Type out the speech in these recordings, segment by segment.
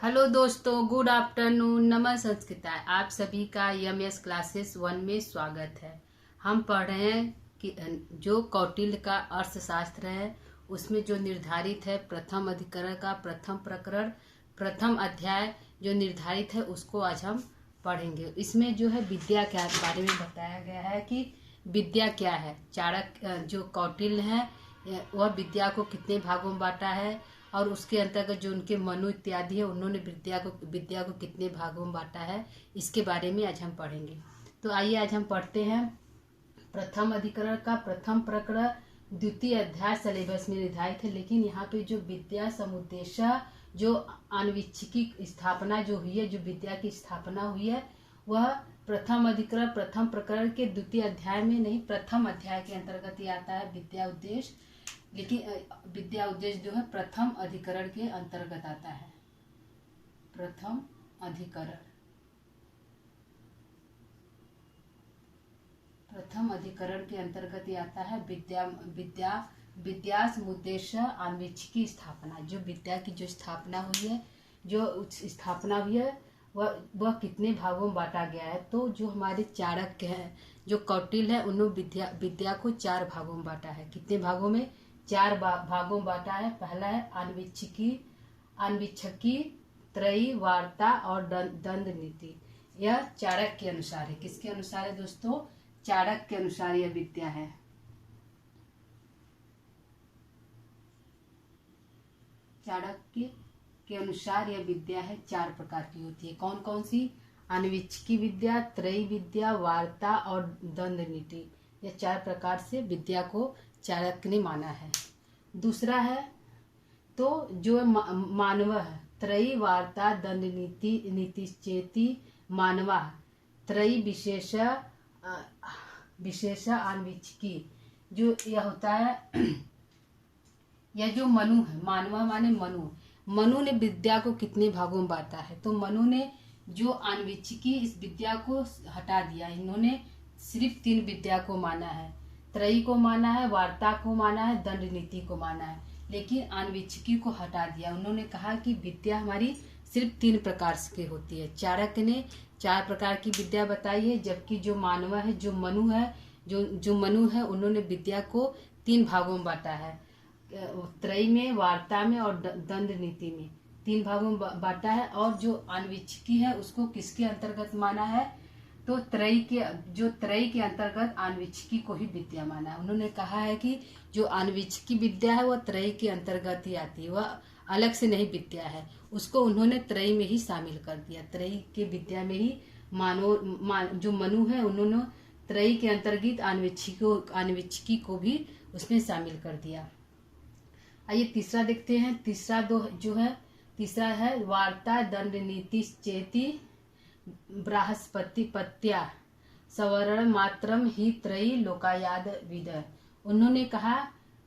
Hello दोस्तों, good afternoon, नमः संस्कृता। आप सभी का यमएस क्लासेस 1 में स्वागत है। हम पढ़ रहे हैं कि जो कौटिल्य का अर्थशास्त्र है उसमें जो निर्धारित है प्रथम अधिकरण का प्रथम प्रकरण प्रथम अध्याय जो निर्धारित है उसको आज हम पढ़ेंगे। इसमें जो है विद्या के बारे में बताया गया है कि विद्या क्या है। चाणक्य जो कौटिल्य है वह विद्या को कितने भागों में बांटा है और उसके अंतर्गत जो उनके मनु इत्यादि है उन्होंने विद्या को कितने भागों में बांटा है, इसके बारे में आज हम पढ़ेंगे। तो आइए आज हम पढ़ते हैं प्रथम अधिकरण का प्रथम प्रकरण द्वितीय अध्याय सिलेबस में निर्धारित है। लेकिन यहाँ पे जो विद्या समुद्देश्य जो आन्वीक्षिकी स्थापना जो हुई है, जो विद्या की स्थापना हुई है, वह प्रथम अधिकरण प्रथम प्रकरण के द्वितीय अध्याय में नहीं, प्रथम अध्याय के अंतर्गत ही आता है विद्या उद्देश्य। लेकिन विद्या उद्देश्य जो है प्रथम अधिकरण के अंतर्गत आता है। प्रथम अधिकरण के अंतर्गत ही आता है विद्या समुद्देश्य आन्वीक्षिकी स्थापना। जो विद्या की जो स्थापना हुई है, जो स्थापना हुई है वह कितने भागों में बांटा गया है। तो जो हमारे चाणक्य हैं, जो कौटिल्य है, उन्होंने विद्या को 4 भागों में बांटा है। कितने भागों में? 4 भागों में बांटा है। पहला है आन्वीक्षिकी, त्रयी, वार्ता और दंड नीति। यह चाणक्य के अनुसार है। किसके अनुसार है दोस्तों? चाणक्य के अनुसार यह विद्या है। चाणक्य के अनुसार यह विद्या है 4 प्रकार की होती है। कौन कौन सी? आन्वीक्षिकी विद्या, त्रयी विद्या, वार्ता और दंड नीति। यह 4 प्रकार से विद्या को चाणक्य ने माना है। दूसरा है तो जो मानव है, त्रयी, वार्ता, दंड नीति, नीति चेति, मानवा, त्रयी विशेष आन्वीक्षिकी। जो यह होता है यह जो मनु है, मानवा माने मनु ने विद्या को कितने भागों में बांटा है। तो मनु ने जो आन्वीक्षिकी इस विद्या को हटा दिया। इन्होंने सिर्फ 3 विद्या को माना है, त्रयी को माना है, वार्ता को माना है, दंड नीति को माना है, लेकिन आन्वीक्षिकी को हटा दिया। उन्होंने कहा कि विद्या हमारी सिर्फ 3 प्रकार की होती है। चाणक्य ने 4 प्रकार की विद्या बताई है, जबकि जो मानव है, जो मनु है, उन्होंने विद्या को 3 भागों में बांटा है। त्रयी में, वार्ता में और दंड नीति में 3 भागों में बांटा है। और जो आन्वीक्षिकी है उसको किसके अंतर्गत माना है? तो त्रयी के अंतर्गत आन्वीक्षिकी को ही विद्या माना है। उन्होंने कहा है कि जो आन्वीक्षिकी विद्या है वह त्रयी के अंतर्गत ही आती है, वह अलग से नहीं विद्या है। उसको उन्होंने त्रयी में ही शामिल कर दिया। त्रयी के विद्या में ही जो मनु है उन्होंने त्रयी के अंतर्गत आन्वीक्षिकी को भी उसमें शामिल कर दिया। आइए तीसरा देखते हैं। तीसरा है वार्ता, दंड नीति चेति, बृहस्पति पत्या, सवर्ण मात्रम ही त्रयी लोकायाद विद। उन्होंने कहा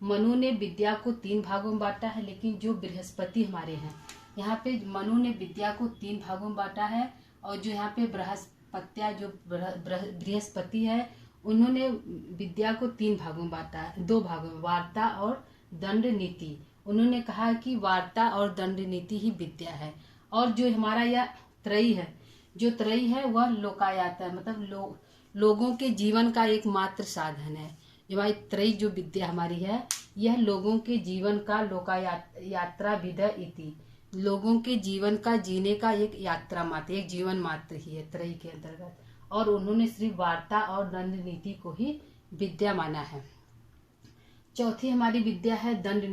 मनु ने विद्या को 3 भागों में बांटा है, लेकिन जो बृहस्पति हमारे हैं, यहाँ पे मनु ने विद्या को 3 भागों में बांटा है। और जो यहाँ पे बृहस्पत्या जो बृहस्पति है, उन्होंने विद्या को 3 भागों में बांटा है, 2 भागों में, वार्ता और दंड नीति। उन्होंने कहा कि वार्ता और दंड नीति ही विद्या है। और जो हमारा यह त्रयी है, जो त्रयी है वह लोकायत है, मतलब लोगों के जीवन का एकमात्र साधन है। जो हमारी त्रयी जो विद्या हमारी है, यह लोगों के जीवन का यात्रा विद इति, लोगों के जीवन का जीने का एक यात्रा मात्र, एक जीवन मात्र ही है त्रयी के अंतर्गत। और उन्होंने सिर्फ वार्ता और दंड नीति को ही विद्या माना है। चौथी हमारी विद्या है दंड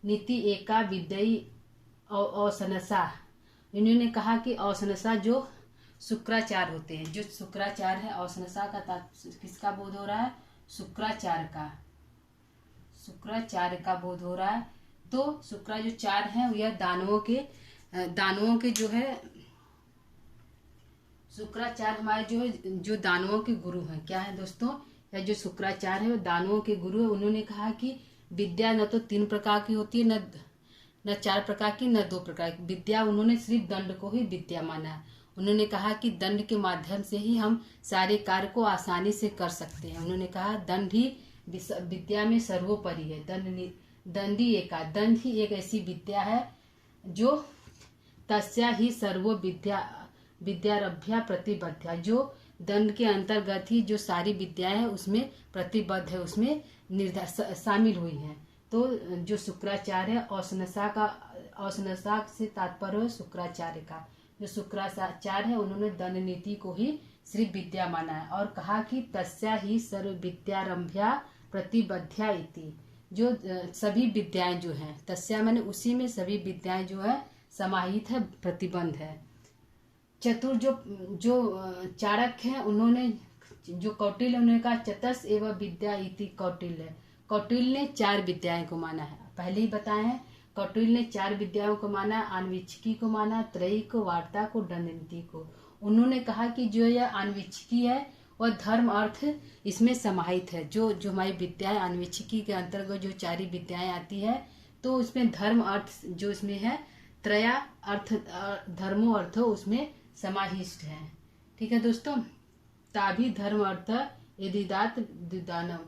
नीति एका विद्यई औसनसा। इन्होंने कहा कि औसनसा जो शुक्राचार होते हैं, जो शुक्राचार है, औसनसा का किसका बोध हो रहा है? शुक्राचार्य का बोध हो रहा है। तो शुक्रा जो 4 है यह दानवों के जो है, शुक्राचार्य हमारे जो दानवों के गुरु हैं। क्या है दोस्तों? यह जो शुक्राचार्य है वो दानवों के गुरु है। उन्होंने कहा कि विद्या न तो 3 प्रकार की होती है, न 4 प्रकार की, न 2 प्रकार की विद्या। उन्होंने सिर्फ दंड को ही विद्या माना है। उन्होंने कहा कि दंड के माध्यम से ही हम सारे कार्य को आसानी से कर सकते हैं। उन्होंने कहा दंड ही विद्या में सर्वोपरि है। दंड ही एक ऐसी विद्या है जो तस्या ही सर्वो विद्यारभ्या प्रतिबद्ध, जो दंड के अंतर्गत ही जो सारी विद्याएं है उसमें प्रतिबद्ध है, उसमें शामिल हुई है। तो जो शुक्राचार्य है, औशनसा से तात्पर्य शुक्राचार्य का, जो शुक्राचार्य है उन्होंने दंड नीति को ही श्री विद्या माना है और कहा कि तस्या ही सर्व विद्यारंभ्या प्रतिबद्ध्या इति, जो सभी विद्याएं जो हैं, तस्या माने उसी में सभी विद्याएं जो है समाहित है, प्रतिबंध है। चतुर जो चाणक्य हैं उन्होंने, जो कौटिल्य उन्होंने कहा चतस एवं विद्या इति कौटिल्य, कौटिल्य ने 4 विद्याएं को माना है। पहले ही बताए हैं, कौटिल्य ने 4 विद्याओं को माना, आन्वीक्षिकी को माना, त्रयी को, वार्ता को, दंड नीति को। उन्होंने कहा कि जो यह आन्वीक्षिकी है वह धर्म अर्थ इसमें समाहित है। जो हमारी विद्याएं आन्वीक्षिकी के अंतर्गत जो 4 विद्याएं आती है तो उसमें धर्म अर्थ जो इसमें है, त्रया अर्थ धर्मो अर्थ उसमें समाहिष्ट है। ठीक है दोस्तों, ताभी धर्म अर्थ यदिदात दिदानम,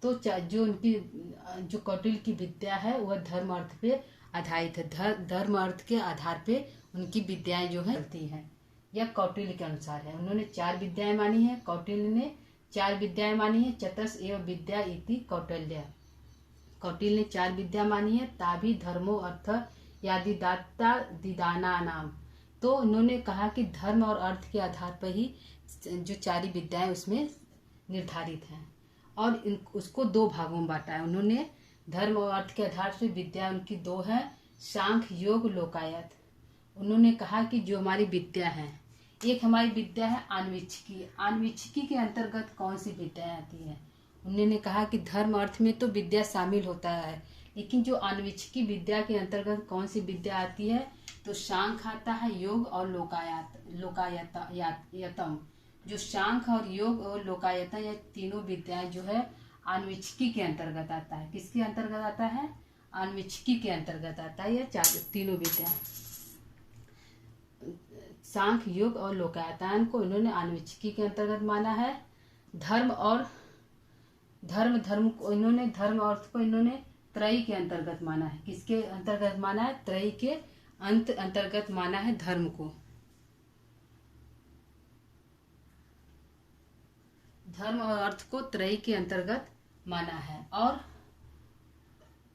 तो जो उनकी जो कौटिल्य की विद्या है वह धर्म अर्थ पे आधारित है, धर्म अर्थ के आधार पे उनकी विद्याएं जो है चलती हैं। यह कौटिल्य के अनुसार है। उन्होंने 4 विद्याएं मानी है, कौटिल्य ने 4 विद्याएं मानी है। चतस एवं विद्या इति कौटिल्य, कौटिल्य ने 4 विद्या मानी है। ताभी धर्मो अर्थ यादिदाता दिदाना नाम, तो उन्होंने कहा कि धर्म और अर्थ के आधार पर ही जो 4 विद्याएं उसमें निर्धारित हैं और उसको 2 भागों में बांटा है उन्होंने। धर्म और अर्थ के आधार से विद्या उनकी 2 है, सांख्य योग लोकायत। उन्होंने कहा कि जो हमारी विद्या है, एक हमारी विद्या है आन्वीक्षिकी, आन्वीक्षिकी के अंतर्गत कौन सी विद्याएं आती है। उन्होंने कहा कि धर्म अर्थ में तो विद्या शामिल होता है, लेकिन जो आन्वीक्षिकी विद्या के अंतर्गत कौन सी विद्या आती है, तो सांख्य आता है, योग और लोकायतम। जो सांख्य और योग और लोकायत, यह तीनों विद्याएं जो है आन्वीक्षिकी के अंतर्गत आता है। किसके अंतर्गत आता है? आन्वीक्षिकी के अंतर्गत आता है। यह तीनों विद्याएं सांख्य योग और लोकायतान को इन्होंने आन्वीक्षिकी के अंतर्गत माना है। धर्म को इन्होंने धर्म अर्थ को इन्होंने त्रयी के अंतर्गत माना है। किसके अंतर्गत माना है? त्रयी के अंतर्गत माना है धर्म को। धर्म और अर्थ को त्रयी के अंतर्गत माना है। और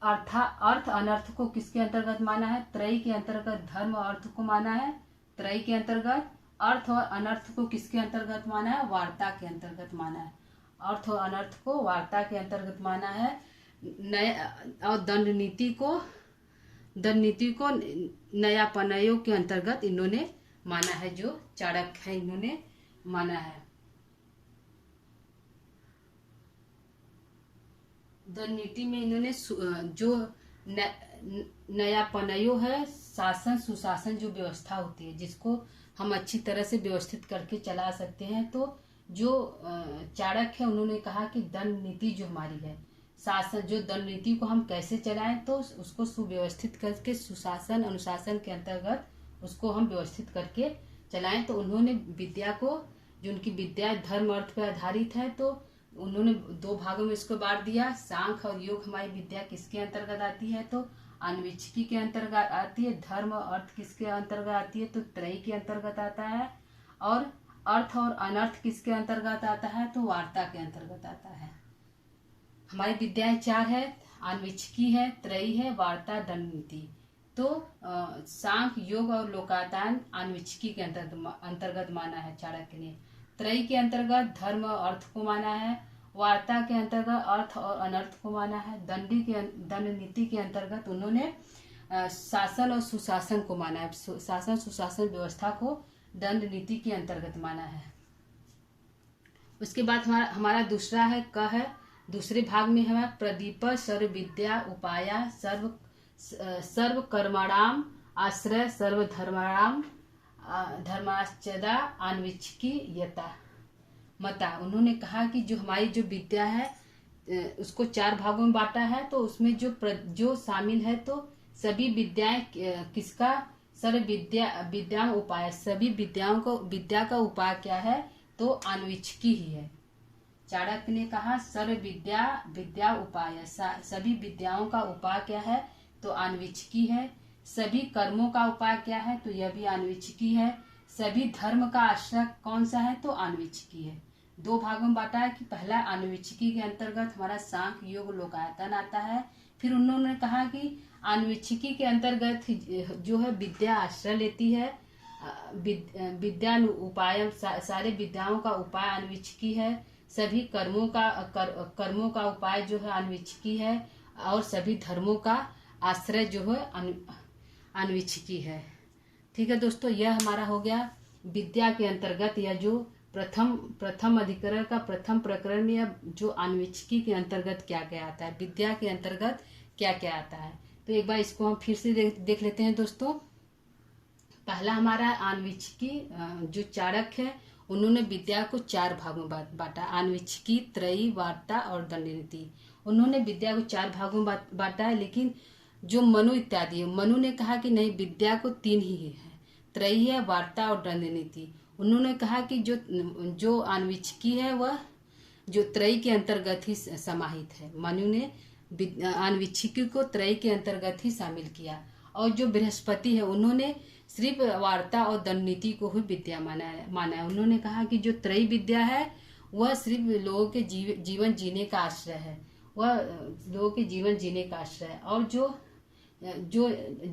अर्थ अनर्थ को किसके अंतर्गत माना है? त्रयी के अंतर्गत धर्म और अर्थ को माना है त्रयी के अंतर्गत। अर्थ और अनर्थ को किसके अंतर्गत माना है? वार्ता के अंतर्गत माना है। अर्थ और अनर्थ को वार्ता के अंतर्गत माना है। और दंड नीति को नयापनयों के अंतर्गत इन्होंने माना है। जो चाणक्य है इन्होंने माना है। दंड नीति में इन्होंने जो नयापनयो है, शासन सुशासन जो व्यवस्था होती है, जिसको हम अच्छी तरह से व्यवस्थित करके चला सकते हैं। तो जो चाणक्य है उन्होंने कहा कि दंड नीति जो हमारी है, शासन जो दंड नीति को हम कैसे चलाएं, तो उसको सुव्यवस्थित करके सुशासन अनुशासन के अंतर्गत उसको हम व्यवस्थित करके चलाएं। तो उन्होंने विद्या को, जो उनकी विद्या धर्म अर्थ पर आधारित है, तो उन्होंने 2 भागों में इसको बांट दिया। सांख्य और योग हमारी विद्या किसके अंतर्गत आती है? तो आन्वीक्षिकी के अंतर्गत आती है। धर्म और अर्थ किसके अंतर्गत आती है? तो त्रयी के अंतर्गत आता है। और अर्थ और अनर्थ किसके अंतर्गत आता है? तो वार्ता के अंतर्गत आता है। हमारी विद्याएं 4 है, आन्वीक्षिकी है, त्रयी है, वार्ता, दंड नीति। तो सांख्य योग और लोकायतान आन्वीक्षिकी के अंतर्गत माना है चाणक्य ने। त्रयी के अंतर्गत धर्म और अर्थ को माना है। वार्ता के अंतर्गत अर्थ और अनर्थ को माना है। दंड नीति के अंतर्गत उन्होंने शासन और सुशासन को माना है। शासन सुशासन व्यवस्था को दंड नीति के अंतर्गत माना है। उसके बाद हमारा दूसरा है क है। दूसरे भाग में है प्रदीप सर्व विद्या उपाया सर्व कर्मणाम आश्रय सर्व धर्मणाम धर्माश्चदा आन्वीक्षिकी यता मता। उन्होंने कहा कि जो हमारी जो विद्या है उसको 4 भागों में बांटा है। तो उसमें जो शामिल है, तो सभी विद्याएं किसका? सर्व विद्या उपाय, सभी विद्या का उपाय क्या है? तो आन्वीक्षिकी ही है। चाणक्य ने कहा सर्व विद्या उपाय, सभी विद्याओं का उपाय क्या है? तो आन्वीक्षिकी है। सभी कर्मों का उपाय क्या है, तो यह भी आन्वीक्षिकी है। सभी धर्म का आश्रय कौन सा है, तो आन्वीक्षिकी है। दो भागों में बांटा है कि पहला आन्वीक्षिकी के अंतर्गत हमारा सांख्य योग लोकायतन आता है। फिर उन्होंने कहा कि आन्वीक्षिकी के अंतर्गत जो है विद्या आश्रय लेती है, विद्या उपाय सारे विद्याओं का उपाय आन्वीक्षिकी है। सभी कर्मों का उपाय जो है आन्वीक्षिकी है, और सभी धर्मों का आश्रय जो है आन्वीक्षिकी है। ठीक है दोस्तों, यह हमारा हो गया विद्या के अंतर्गत, या जो प्रथम अधिकरण का प्रथम प्रकरण में, या जो आन्वीक्षिकी के अंतर्गत क्या क्या आता है, विद्या के अंतर्गत क्या क्या आता है। तो एक बार इसको हम फिर से देख लेते हैं दोस्तों। पहला हमारा आन्वीक्षिकी, जो चाणक्य है उन्होंने विद्या को 4 भागों में बांटा, आन्वीक्षिकी, त्रयी, वार्ता और दंड नीति। उन्होंने विद्या को 4 भागों में बांटा है, लेकिन जो मनु इत्यादि, मनु ने कहा कि नहीं, विद्या को 3 ही है, त्रयी है, वार्ता और दंड नीति। उन्होंने कहा कि जो आन्वीक्षिकी है वह जो त्रयी के अंतर्गत ही समाहित है। मनु ने आन्वीक्षिकी को त्रयी के अंतर्गत ही शामिल किया, और जो बृहस्पति है उन्होंने सिर्फ वार्ता और दंड नीति को ही विद्या माना है। उन्होंने कहा कि जो त्रयी विद्या है वह सिर्फ लोगों के जीवन जीने का आश्रय है, वह लोगों के जीवन जीने का आश्रय है। और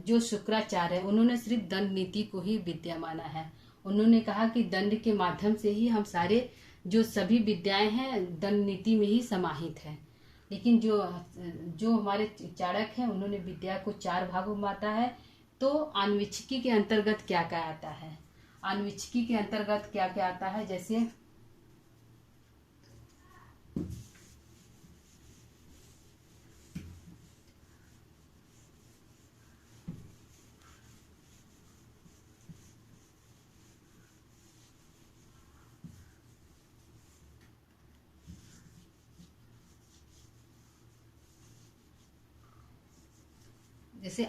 जो शुक्राचार्य है उन्होंने सिर्फ दंड नीति को ही विद्या माना है। उन्होंने कहा कि दंड के माध्यम से ही हम सारे जो सभी विद्याएं हैं दंड नीति में ही समाहित है। लेकिन जो हमारे चाणक्य हैं उन्होंने विद्या को 4 भागों में बांटा है। तो आन्वीक्षिकी के अंतर्गत क्या क्या आता है, आन्वीक्षिकी के अंतर्गत क्या क्या आता है, जैसे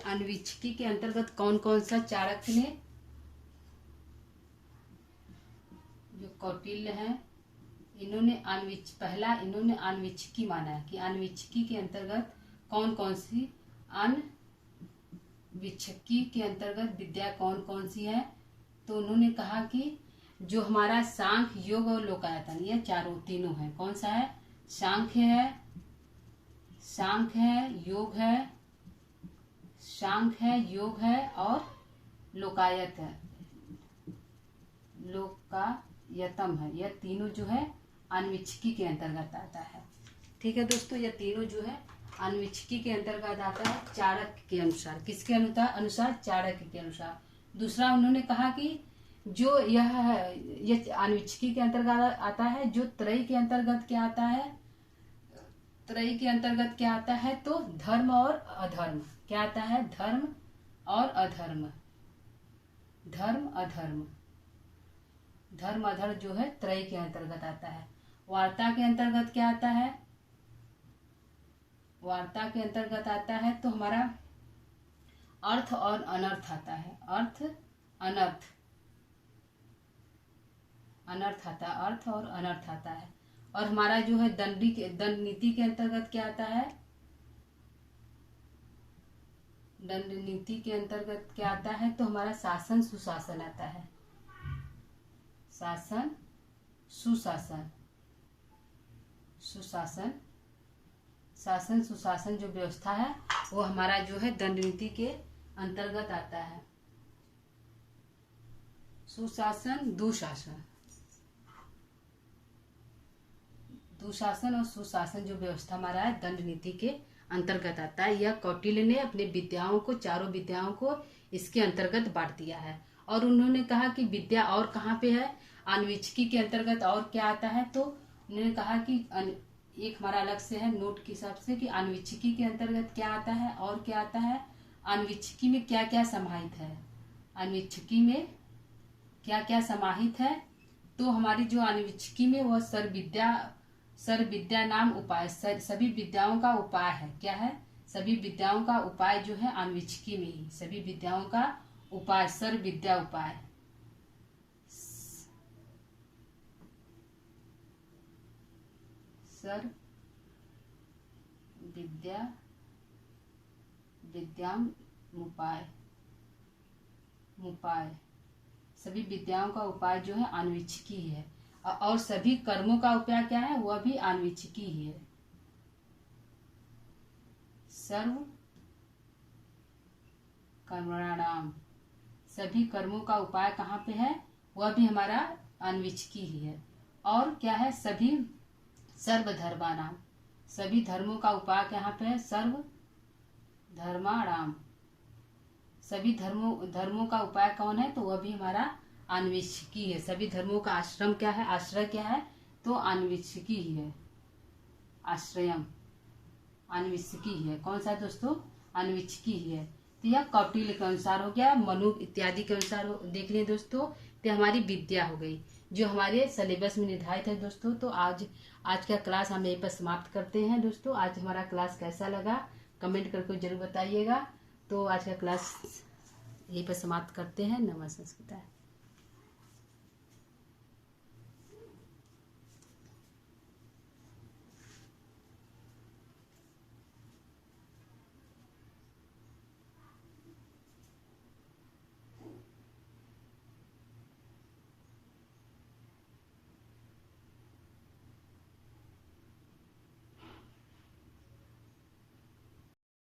आन्वीक्षिकी के अंतर्गत कौन कौन सा, चाणक्य ने, जो कौटिल्य है, इन्होंने आन्वीक्षिकी माना है कि आन्वीक्षिकी के अंतर्गत कौन कौन सी, आन्वीक्षिकी के अंतर्गत विद्या कौन कौन सी है। तो उन्होंने कहा कि जो हमारा सांख्य, योग और लोकायतन, ये तीनों है। कौन सा है, सांख्य है, योग है और लोकायतम है। यह तीनों जो है आन्वीक्षिकी के अंतर्गत आता है। ठीक है दोस्तों, यह तीनों जो है आन्वीक्षिकी के अंतर्गत आता है चाणक्य के अनुसार। किसके अनुसार, चाणक्य के अनुसार। दूसरा उन्होंने कहा कि जो यह आन्वीक्षिकी के अंतर्गत आता है, जो त्रयी के अंतर्गत क्या आता है, त्रयी के अंतर्गत क्या आता है, तो धर्म और अधर्म। क्या आता है, धर्म और अधर्म। धर्म अधर्म जो है त्रयी के अंतर्गत आता है। वार्ता के अंतर्गत क्या आता है, वार्ता के अंतर्गत आता है तो हमारा अर्थ और अनर्थ आता है। अर्थ और अनर्थ आता है। और हमारा जो है दंड नीति के अंतर्गत क्या आता है, दंड नीति के अंतर्गत क्या आता है, तो हमारा शासन सुशासन आता है। शासन सुशासन जो व्यवस्था है वो हमारा जो है दंड नीति के अंतर्गत आता है। सुशासन, दुशासन और सुशासन जो व्यवस्था हमारा है दंड नीति के अंतर्गत आता है। यह कौटिल्य ने अपने विद्याओं को, चारों विद्याओं को इसके अंतर्गत बांट दिया है। और उन्होंने कहा कि विद्या और कहाँ पे है, आन्वीक्षिकी के अंतर्गत और क्या आता है, तो उन्होंने कहा कि एक हमारा अलग से है नोट के हिसाब से कि आन्वीक्षिकी के अंतर्गत क्या आता है और क्या आता है, आन्वीक्षिकी में क्या क्या समाहित है, आन्वीक्षिकी में क्या क्या समाहित है। तो हमारी जो आन्वीक्षिकी में वह सर्व विद्या नाम उपाय, सभी विद्याओं का उपाय है। क्या है, सभी विद्याओं का उपाय जो है आन्वीक्षिकी में ही, सभी विद्याओं का उपाय, सर्व विद्या उपाय। सर्व विद्याम उपाय उपाय, सभी विद्याओं का उपाय जो है आन्वीक्षिकी ही है, और सभी कर्मों का उपाय क्या है, वह भी आन्वीक्षिकी ही है। सर्व कर्मणाम, सभी कर्मों का उपाय कहाँ पे है, वह भी हमारा आन्वीक्षिकी ही है। और क्या है, सभी सर्वधर्माणाम, सभी धर्मों का उपाय कहाँ पे है, सर्व धर्माणाम, सभी धर्मों का उपाय कौन है, तो वह भी हमारा आन्वीक्षिकी है। सभी धर्मों का आश्रम क्या है, आश्रय क्या है, तो आन्वीक्षिकी ही है। आश्रयम आन्वीक्षिकी ही है। कौन सा है दोस्तों, आन्वीक्षिकी ही है। तो यह कौटिल्य के अनुसार हो गया, मनु इत्यादि के अनुसार देख लिए दोस्तों। तो हमारी विद्या हो गई जो हमारे सिलेबस में निर्धारित है दोस्तों। तो आज का क्लास हम यहीं पर समाप्त करते हैं दोस्तों। आज हमारा क्लास कैसा लगा कमेंट करके जरूर बताइएगा। तो आज का क्लास यहीं पर समाप्त करते हैं। नमस्कार।